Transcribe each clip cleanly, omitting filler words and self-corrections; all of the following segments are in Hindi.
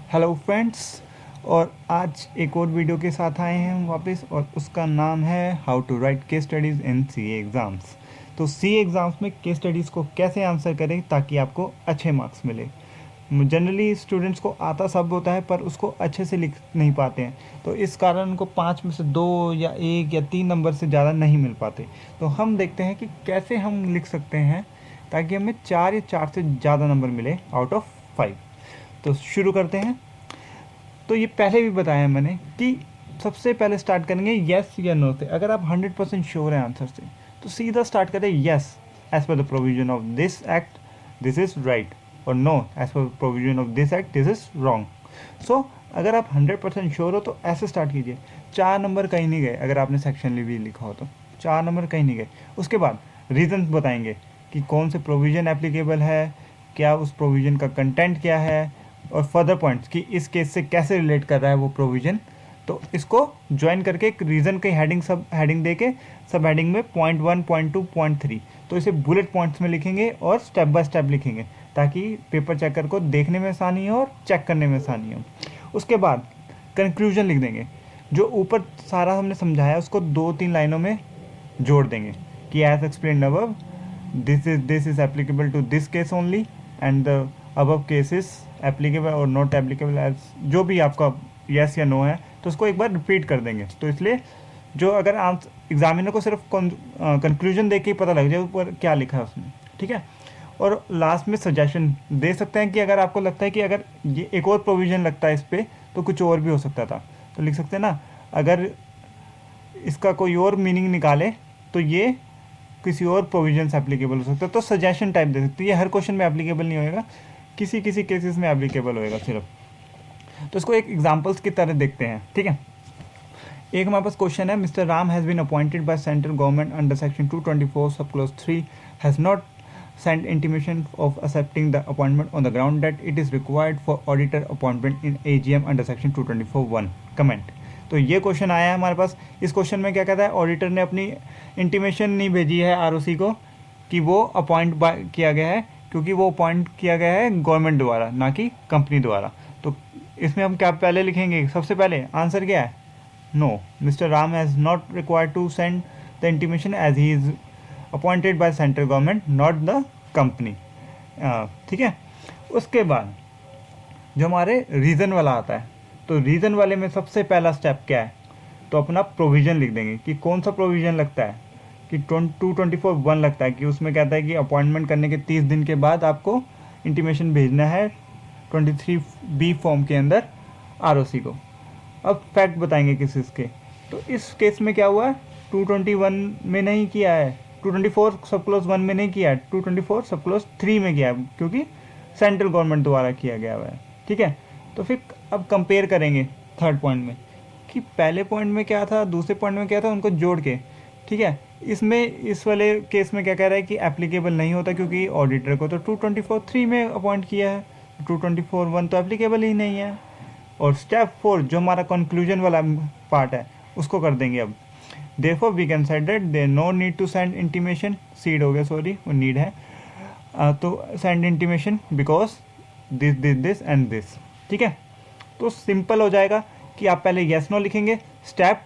हेलो फ्रेंड्स, और आज एक और वीडियो के साथ आए हैं हम वापस, और उसका नाम है how to write case studies in CA exams. तो सीए एग्ज़ाम्स में केस स्टडीज़ को कैसे आंसर करें ताकि आपको अच्छे मार्क्स मिले। जनरली स्टूडेंट्स को आता सब होता है पर उसको अच्छे से लिख नहीं पाते हैं, तो इस कारण उनको 5 में से 2 या 1 या 3 नंबर से ज़्यादा नहीं मिल पाते। तो हम देखते हैं कि कैसे हम लिख सकते हैं ताकि हमें 4 या 4 से ज़्यादा नंबर मिले आउट ऑफ 5। तो शुरू करते हैं। तो ये पहले भी बताया मैंने कि सबसे पहले स्टार्ट करेंगे येस या नो से। अगर आप 100% श्योर हैं आंसर से तो सीधा स्टार्ट करें yes as per the provision of this act this is right, और no as per provision of this act this is wrong. So अगर आप 100% श्योर हो तो ऐसे स्टार्ट कीजिए। 4 नंबर कहीं नहीं गए अगर आपने सेक्शन भी लिखा हो तो 4 नंबर कहीं नहीं गए। उसके बाद रीज़न बताएंगे कि कौन से प्रोविज़न एप्लीकेबल है, क्या उस प्रोविज़न का कंटेंट क्या है, और फर्दर पॉइंट्स कि इस केस से कैसे रिलेट कर रहा है वो प्रोविज़न। तो इसको ज्वाइन करके एक रीज़न की हेडिंग सब हेडिंग दे के सब हेडिंग में पॉइंट 1, पॉइंट 2, पॉइंट 3 तो इसे बुलेट पॉइंट्स में लिखेंगे और स्टेप बाय स्टेप लिखेंगे ताकि पेपर चेकर को देखने में आसानी हो और चेक करने में आसानी हो। उसके बाद कंक्लूजन लिख देंगे। जो ऊपर सारा हमने समझाया उसको 2-3 लाइनों में जोड़ देंगे कि as explained above this is applicable to this case only and the above case is applicable और नॉट एप्लीकेबल एज, जो भी आपका यस या नो है तो उसको एक बार रिपीट कर देंगे। तो इसलिए जो अगर आप एग्जामिनर को सिर्फ कंक्लूजन देख के ही पता लग जाए ऊपर क्या लिखा है उसमें, ठीक है। और लास्ट में सजेशन दे सकते हैं कि अगर आपको लगता है कि अगर ये एक और प्रोविज़न लगता है इस पर तो कुछ और भी हो सकता था, तो लिख सकते हैं ना, अगर इसका कोई और मीनिंग निकाले तो ये किसी और प्रोविजन से एप्लीकेबल हो सकता है। तो सजेशन टाइप दे सकते हैं। ये हर क्वेश्चन में एप्लीकेबल नहीं होएगा, किसी किसी केसेस में एप्लीकेबल होएगा सिर्फ। तो इसको एक एग्जांपल्स की तरह देखते हैं, ठीक है। एक हमारे पास क्वेश्चन है, mister Ram has been appointed by central government under section 224 sub clause 3 has not sent intimation of accepting the appointment on the ground that it is required for auditor appointment in AGM under section 224(1) comment। तो ये क्वेश्चन आया है हमारे पास। इस क्वेश्चन में क्या कहता है, ऑडिटर ने अपनी इंटीमेशन नहीं भेजी है आरओसी को कि वो अपॉइंट किया गया है, क्योंकि वो अपॉइंट किया गया है गवर्नमेंट द्वारा ना कि कंपनी द्वारा। तो इसमें हम क्या पहले लिखेंगे, सबसे पहले आंसर क्या है, no, mister Ram has not required to send the intimation as he is appointed by central government not the company, ठीक है। उसके बाद जो हमारे रीज़न वाला आता है, तो रीज़न वाले में सबसे पहला स्टेप क्या है, तो अपना प्रोविज़न लिख देंगे कि कौन सा प्रोविज़न लगता है, कि 224(1) लगता है, कि उसमें कहता है कि अपॉइंटमेंट करने के 30 दिन के बाद आपको इंटीमेशन भेजना है 23B फॉर्म के अंदर आरओसी को। अब फैक्ट बताएंगे किस इसके, तो इस केस में क्या हुआ है, 221 में नहीं किया है, 224 सब क्लोज 1 में नहीं किया है, 224 सब क्लोज 3 में किया है, क्योंकि सेंट्रल गवर्नमेंट द्वारा किया गया हुआ है, ठीक है। तो फिर अब कंपेयर करेंगे थर्ड पॉइंट में कि पहले पॉइंट में क्या था, दूसरे पॉइंट में क्या था, उनको जोड़ के, ठीक है। इसमें इस वाले केस में क्या कह रहा है कि एप्लीकेबल नहीं होता क्योंकि ऑडिटर को तो 224(3) में अपॉइंट किया है, 224(1) तो एप्लीकेबल ही नहीं है। और स्टेप 4 जो हमारा कंक्लूजन वाला पार्ट है उसको कर देंगे अब। Therefore we can say that there no need to send intimation, seed हो गया, सॉरी वो नीड है, तो send intimation because this and this, ठीक है। तो सिंपल हो जाएगा कि आप पहले yes no लिखेंगे, स्टेप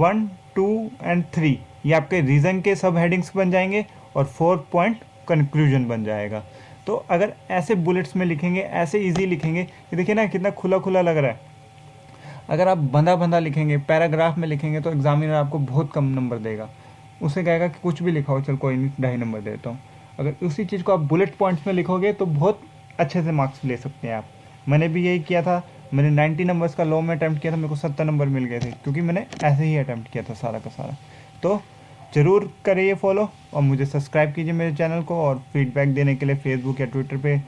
1, 2 एंड 3 ये आपके रीज़न के सब हेडिंग्स बन जाएंगे और 4 पॉइंट कंक्लूजन बन जाएगा। तो अगर ऐसे बुलेट्स में लिखेंगे, ऐसे इजी लिखेंगे, ये देखिए ना कितना खुला खुला लग रहा है। अगर आप बंधा बंधा लिखेंगे, पैराग्राफ में लिखेंगे तो एग्जामिनर आपको बहुत कम नंबर देगा, उसे कहेगा कि कुछ भी लिखाओ, चल कोई नहीं 2.5 नंबर देता हूँ। अगर उसी चीज़ को आप बुलेट पॉइंट्स में लिखोगे तो बहुत अच्छे से मार्क्स ले सकते हैं आप। मैंने भी यही किया था, मैंने 90 नंबर्स का लॉ में अटैम्प्ट किया था, मेरे को 70 नंबर मिल गए थे क्योंकि मैंने ऐसे ही अटैम्प्ट किया था सारा का सारा। तो ज़रूर करिए फॉलो और मुझे सब्सक्राइब कीजिए मेरे चैनल को, और फीडबैक देने के लिए फेसबुक या ट्विटर पे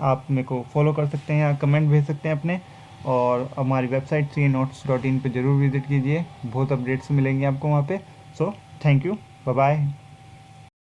आप मेरे को फॉलो कर सकते हैं या कमेंट भेज सकते हैं अपने, और हमारी वेबसाइट cnotes.in पे ज़रूर विज़िट कीजिए, बहुत अपडेट्स मिलेंगे आपको वहाँ पे। So thank you, bye bye.